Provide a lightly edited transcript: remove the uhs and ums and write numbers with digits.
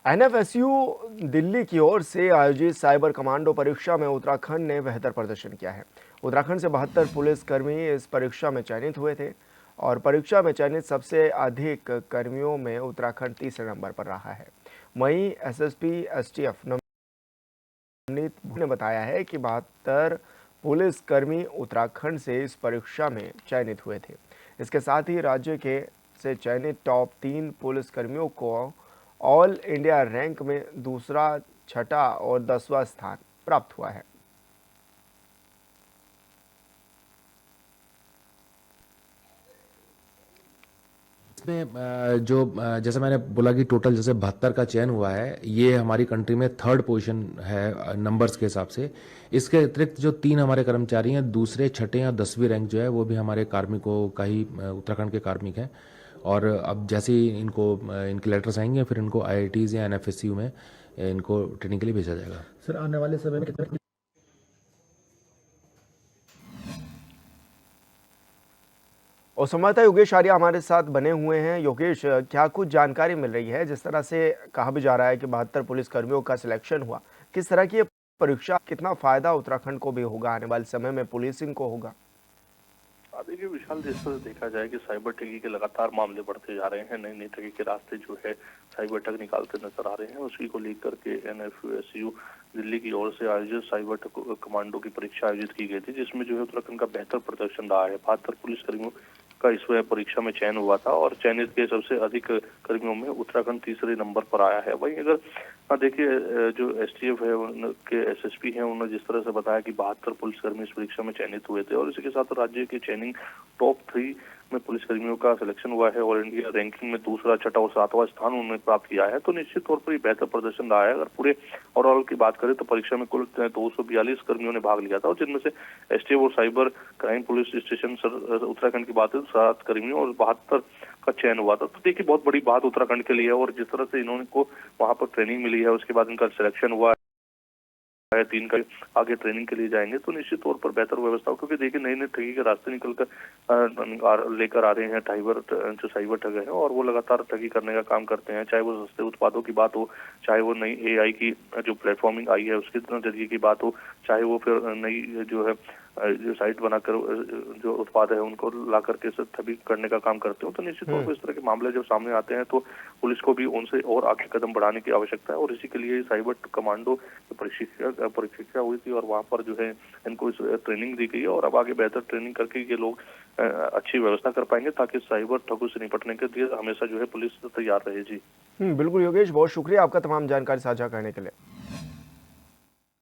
NFSU Delhi की ओर से आयोजित साइबर कमांडो परीक्षा में उत्तराखंड ने बेहतर प्रदर्शन किया है। उत्तराखंड से 72 पुलिसकर्मी इस परीक्षा में चयनित हुए थे और परीक्षा में चयनित सबसे अधिक कर्मियों में उत्तराखंड तीसरे नंबर पर रहा है। वहीं एसएसपी एसटीएफ नवनीत ने बताया है कि 72 पुलिसकर्मी उत्तराखंड से इस परीक्षा में चयनित हुए थे। इसके साथ ही राज्य के से चयनित टॉप 3 पुलिसकर्मियों को ऑल इंडिया रैंक में दूसरा, छठा और 10वां स्थान प्राप्त हुआ है। इसमें जैसे मैंने बोला कि टोटल जैसे 72 का चयन हुआ है, ये हमारी कंट्री में थर्ड पोजीशन है नंबर्स के हिसाब से। इसके अतिरिक्त जो 3 हमारे कर्मचारी हैं, दूसरे, छठे या 10वीं रैंक जो है वो भी हमारे कार्मिकों का ही उत्तराखंड के कार्मिक हैं। और अब जैसे ही इनको इनके लेटर्स आएंगे, फिर इनको आईआईटीज़ या एनएफएसयू में इनको ट्रेनिंग के लिए भेजा जाएगा। सर आने वाले समय में कितने और संवाददाता योगेश आर्य हमारे साथ बने हुए हैं। योगेश, क्या कुछ जानकारी मिल रही है? जिस तरह से कहा भी जा रहा है कि 72 पुलिसकर्मियों का सिलेक्शन हुआ, किस तरह की ये परीक्षा, कितना फायदा उत्तराखंड को भी होगा, आने वाले समय में पुलिसिंग को होगा? देखिए विशाल, जिस तरह देखा जाए कि साइबर ठगी के लगातार मामले बढ़ते जा रहे हैं, नई नई ठगी के रास्ते जो है साइबर ठग निकालते नजर आ रहे हैं। उसी को लेकर के एनएफएसयू दिल्ली की ओर से आयोजित साइबर कमांडो की परीक्षा आयोजित की गई थी, जिसमें जो है उत्तराखंड का बेहतर प्रदर्शन रहा है। 72 पुलिसकर्मियों का इस परीक्षा में चयन हुआ था और चयनित के सबसे अधिक कर्मियों में उत्तराखंड तीसरे नंबर पर आया है। वहीं अगर देखिए, जो एसटीएफ है उनके एसएसपी हैं, उन्होंने जिस तरह से बताया कि 72 पुलिसकर्मी इस परीक्षा में चयनित हुए थे और इसी के साथ राज्य की चयनिंग टॉप 3 में पुलिसकर्मियों का सिलेक्शन हुआ है। ऑल इंडिया रैंकिंग में दूसरा, छठा और 7वां स्थान उन्होंने प्राप्त किया है। तो निश्चित तौर पर ये बेहतर प्रदर्शन रहा है। अगर पूरे ओवरऑल की बात करें तो परीक्षा में कुल 242 कर्मियों ने भाग लिया था और जिनमें से एसटीएफ और cyber crime police station Uttarakhand की बात है तो 7 कर्मियों और 72 का चयन हुआ था। तो देखिए, बहुत बड़ी बात उत्तराखंड के लिए है और जिस तरह से इन्होंने को वहां पर ट्रेनिंग मिली है, उसके बाद इनका सिलेक्शन हुआ है, 3 का आगे ट्रेनिंग के लिए जाएंगे, तो निश्चित तौर पर बेहतर व्यवस्था हो। क्योंकि देखिए, नए नए ठगी के रास्ते निकलकर लेकर आ रहे हैं जो साइबर ठग है और वो लगातार ठगी करने का काम करते हैं। चाहे वो सस्ते उत्पादों की बात हो, चाहे वो नई एआई की जो प्लेटफॉर्मिंग आई है उसके जरिए की बात हो, चाहे वो फिर नई जो है जो साइट बनाकर जो उत्पाद है उनको ला करके ठगी करने का काम करते हो। तो निश्चित तौर पर इस तरह के मामले जब सामने आते हैं तो पुलिस को भी उनसे और आगे कदम बढ़ाने की आवश्यकता है और इसी के लिए साइबर कमांडो परीक्षा हुई थी और वहां पर जो है इनको इस ट्रेनिंग दी गई है और अब आगे बेहतर ट्रेनिंग करके ये लोग अच्छी व्यवस्था कर पाएंगे ताकि साइबर ठगों से निपटने के लिए हमेशा जो है पुलिस तैयार रहे। जी बिल्कुल योगेश, बहुत शुक्रिया आपका तमाम जानकारी साझा करने के लिए।